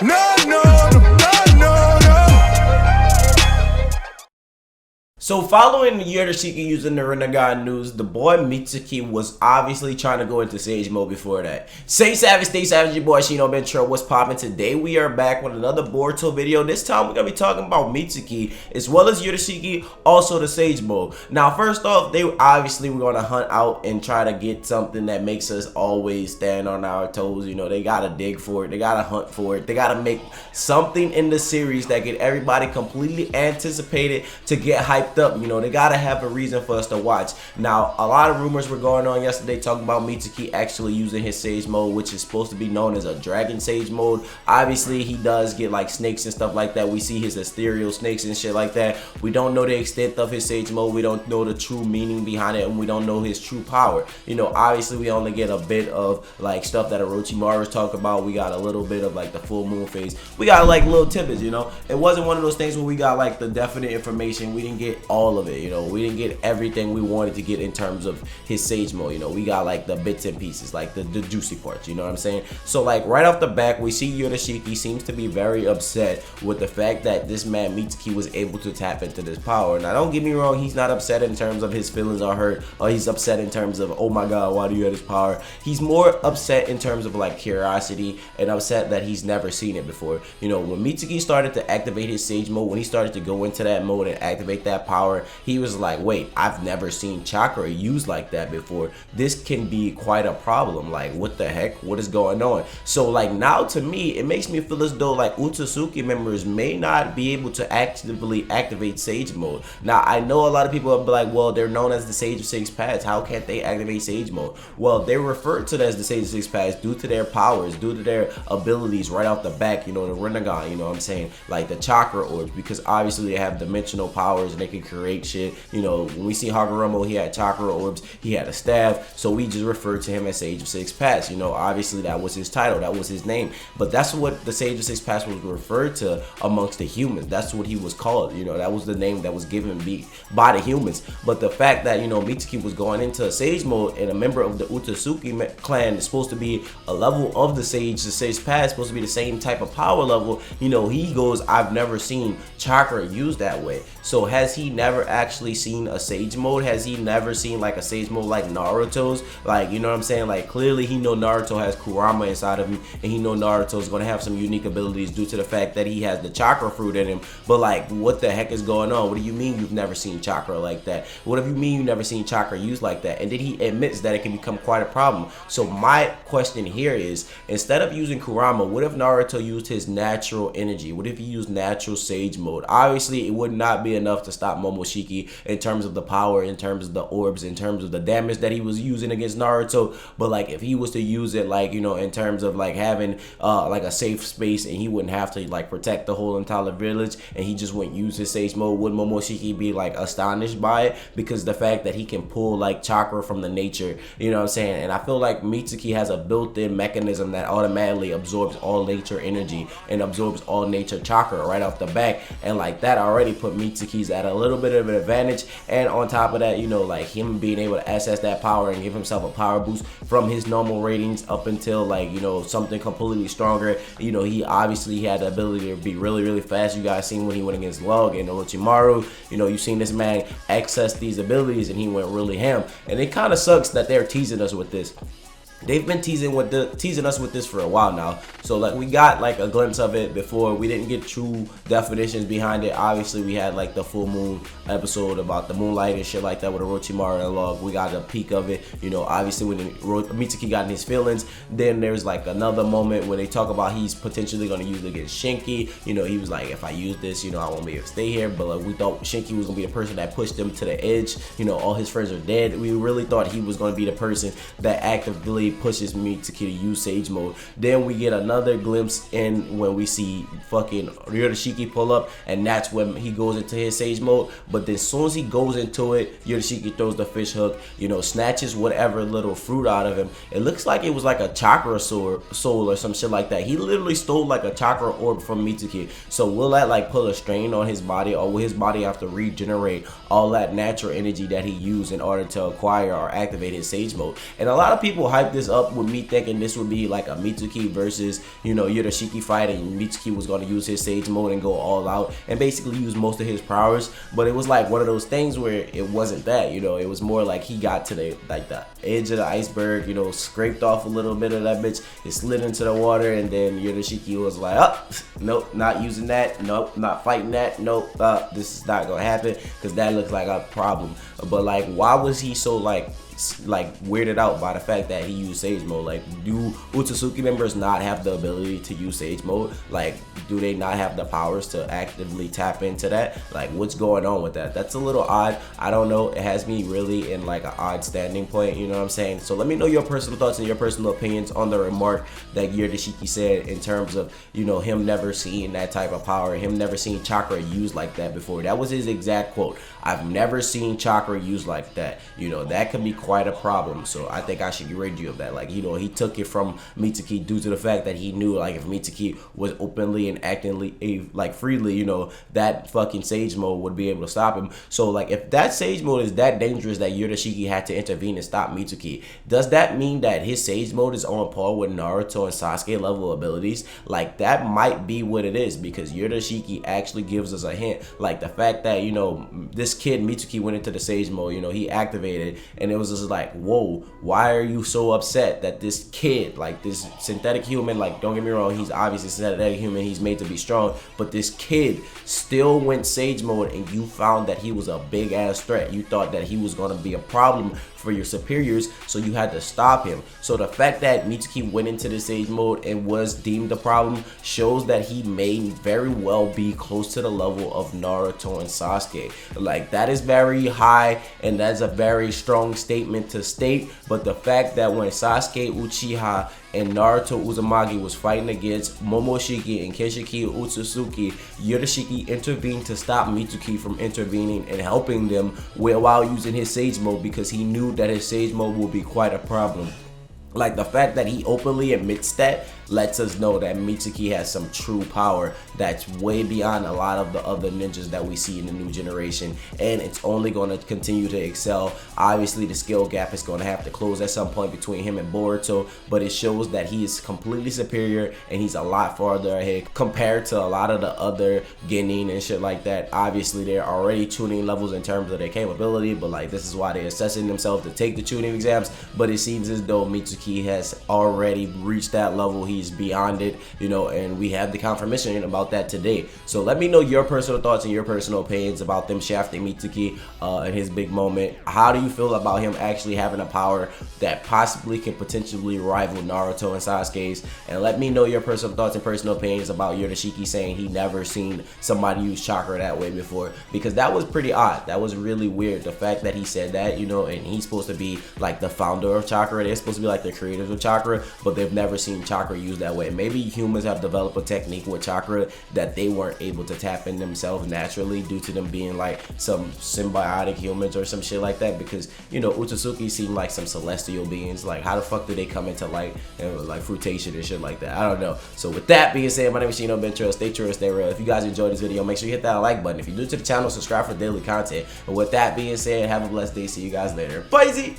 No, no, no, no, no, no. So following Urashiki using the Rinnegan news, the boy Mitsuki was obviously trying to go into Sage mode before that. Stay savage, your boy Shino Bentro. What's poppin'? Today we are back with another Boruto video. This time we're going to be talking about Mitsuki as well as Urashiki, also the Sage mode. Now first off, we're going to hunt out and try to get something that makes us always stand on our toes. You know, they got to dig for it. They got to hunt for it. They got to make something in the series that get everybody completely anticipated to get hyped up. You know, they gotta have a reason for us to watch. Now, a lot of rumors were going on yesterday talking about Mitsuki actually using his Sage mode, which is supposed to be known as a Dragon Sage mode. Obviously, he does get like snakes and stuff like that. We see his ethereal snakes and shit like that. We don't know the extent of his Sage mode. We don't know the true meaning behind it, and we don't know his true power. You know, obviously, we only get a bit of like stuff that Orochimaru's talk about. We got a little bit of like the full moon phase. We got like little tidbits, you know. It wasn't one of those things where we got like the definite information. We didn't get all of it, you know. We didn't get everything we wanted to get in terms of his Sage mode, you know. We got like the bits and pieces, like the juicy parts, you know what I'm saying? So like right off the back, we see Urashiki seems to be very upset with the fact that this man Mitsuki was able to tap into this power. Now don't get me wrong, he's not upset in terms of his feelings are hurt, or he's upset in terms of, oh my god, why do you have this power? He's more upset in terms of like curiosity and upset that he's never seen it before. You know, when Mitsuki started to activate his Sage mode, when he started to go into that mode and activate that power, he was like, wait, I've never seen chakra used like that before. This can be quite a problem. Like, what the heck? What is going on? So like now to me, it makes me feel as though like Urashiki members may not be able to actively activate Sage mode. Now I know a lot of people will be like, well, they're known as the Sage of Six Paths. How can't they activate Sage mode? Well, they're referred to as the Sage of Six Paths due to their powers, due to their abilities right off the back, you know, the Rinnegan, you know what I'm saying? Like the chakra orbs, because obviously they have dimensional powers and they can create shit. You know, when we see Hagoromo, he had chakra orbs, he had a staff, so we just referred to him as Sage of Six Paths. You know, obviously that was his title, that was his name, but that's what the Sage of Six Paths was referred to amongst the humans. That's what he was called, you know, that was the name that was given by the humans. But the fact that, you know, Mitsuki was going into Sage mode and a member of the Urashiki clan is supposed to be a level of the Sage Paths, supposed to be the same type of power level, you know, he goes, I've never seen chakra used that way. So has he never actually seen a Sage mode? Has he never seen like a Sage mode like Naruto's? Like, you know what I'm saying? Like, clearly he know Naruto has Kurama inside of him, and he know Naruto's gonna have some unique abilities due to the fact that he has the chakra fruit in him. But like, what the heck is going on? What do you mean you've never seen chakra like that? What do you mean you've never seen chakra used like that? And then he admits that it can become quite a problem. So my question here is, instead of using Kurama, what if Naruto used his natural energy? What if he used natural Sage mode? Obviously, it would not be enough to stop Momoshiki in terms of the power, in terms of the orbs, in terms of the damage that he was using against Naruto. But like, if he was to use it, like, you know, in terms of like having like a safe space, and he wouldn't have to like protect the whole entire village, and he just wouldn't use his Sage mode, would Momoshiki be like astonished by it? Because the fact that he can pull like chakra from the nature, you know what I'm saying? And I feel like Mitsuki has a built-in mechanism that automatically absorbs all nature energy and absorbs all nature chakra right off the back, and like that already put Mitsuki's at a little bit of an advantage. And on top of that, you know, like him being able to access that power and give himself a power boost from his normal ratings up until like, you know, something completely stronger. You know, he obviously had the ability to be really fast. You guys seen when he went against Log and Orochimaru, you know, you seen this man access these abilities and he went really ham. And it kind of sucks that they're teasing us with this. They've been teasing us with this for a while now. So like, we got like a glimpse of it before. We didn't get true definitions behind it. Obviously we had like the full moon episode about the moonlight and shit like that with Orochimaru and Log. We got a peek of it, you know. Obviously when Mitsuki got in his feelings, then there's like another moment where they talk about he's potentially going to use it against Shinki. You know, he was like, if I use this, you know, I won't be able to stay here. But like, we thought Shinki was gonna be the person that pushed him to the edge. You know, all his friends are dead. We really thought he was gonna be the person that actively pushes Mitsuki to use Sage mode. Then we get another glimpse in when we see fucking Urashiki pull up, and that's when he goes into his Sage mode. But then as soon as he goes into it, Urashiki throws the fish hook, you know, snatches whatever little fruit out of him. It looks like it was like a chakra soul or some shit like that. He literally stole like a chakra orb from Mitsuki. So will that like put a strain on his body, or will his body have to regenerate all that natural energy that he used in order to acquire or activate his Sage mode? And a lot of people hype this this up with me thinking this would be like a Mitsuki versus, you know, Urashiki fight, and Mitsuki was going to use his Sage Mode and go all out and basically use most of his powers. But it was like one of those things where it wasn't that, you know, it was more like he got to the edge of the iceberg, you know, scraped off a little bit of that bitch, it slid into the water, and then Urashiki was like, oh, nope, not using that, nope, not fighting that, nope, this is not gonna happen, because that looks like a problem. But like, why was he so like weirded out by the fact that he used Sage Mode? Like, do Otsutsuki members not have the ability to use Sage Mode? Like, do they not have the powers to actively tap into that? Like, what's going on with that? That's a little odd. I don't know. It has me really in like an odd standing point, you know what I'm saying? So let me know your personal thoughts and your personal opinions on the remark that Urashiki said in terms of, you know, him never seeing that type of power, him never seeing chakra used like that before. That was his exact quote. I've never seen chakra used like that. You know, that could be quite a problem. So I think I should rid you of that. Like, you know, he took it from Mitsuki due to the fact that he knew, like, if Mitsuki was openly and actingly like freely, you know, that fucking Sage Mode would be able to stop him. So like, if that Sage Mode is that dangerous that Urashiki had to intervene and stop Mitsuki, does that mean that his Sage Mode is on par with Naruto and Sasuke level abilities? Like, that might be what it is, because Urashiki actually gives us a hint. Like, the fact that, you know, this kid Mitsuki went into the Sage Mode, you know, he activated, and it was just like, whoa, why are you so upset that this kid, like this synthetic human, like, don't get me wrong, he's obviously synthetic human, he's made to be strong, but this kid still went Sage Mode, and you found that he was a big ass threat. You thought that he was going to be a problem for your superiors, so you had to stop him. So the fact that Mitsuki went into the Sage Mode and was deemed a problem shows that he may very well be close to the level of Naruto and Sasuke. Like, that is very high, and that's a very strong statement to state. But the fact that when Sasuke Uchiha and Naruto Uzumaki was fighting against Momoshiki and Kishiki Otsutsuki, Urashiki intervened to stop Mitsuki from intervening and helping them while using his Sage Mode, because he knew that his Sage Mode would be quite a problem. Like, the fact that he openly admits that lets us know that Mitsuki has some true power that's way beyond a lot of the other ninjas that we see in the new generation, and it's only going to continue to excel. Obviously, the skill gap is going to have to close at some point between him and Boruto, but it shows that he is completely superior, and he's a lot farther ahead compared to a lot of the other Genin and shit like that. Obviously, they're already tuning levels in terms of their capability, but like, this is why they're assessing themselves to take the tuning exams. But it seems as though Mitsuki has already reached that level. He's beyond it, you know, and we have the confirmation about that today. So let me know your personal thoughts and your personal opinions about them shafting Mitsuki in his big moment. How do you feel about him actually having a power that possibly can potentially rival Naruto and Sasuke's? And let me know your personal thoughts and personal opinions about Urashiki saying he never seen somebody use chakra that way before, because that was pretty odd. That was really weird, the fact that he said that, you know, and he's supposed to be like the founder of chakra. They're supposed to be like the creators of chakra, but they've never seen chakra used that way. Maybe humans have developed a technique with chakra that they weren't able to tap in themselves naturally due to them being like some symbiotic humans or some shit like that, because, you know, Otsutsuki seem like some celestial beings. Like, how the fuck do they come into light and like fruitation and shit like that? I don't know. So with that being said, my name is Shino Ben True. Stay true and stay real. If you guys enjoyed this video, make sure you hit that like button. If you're new to the channel, subscribe for daily content. And with that being said, have a blessed day. See you guys later. Bye.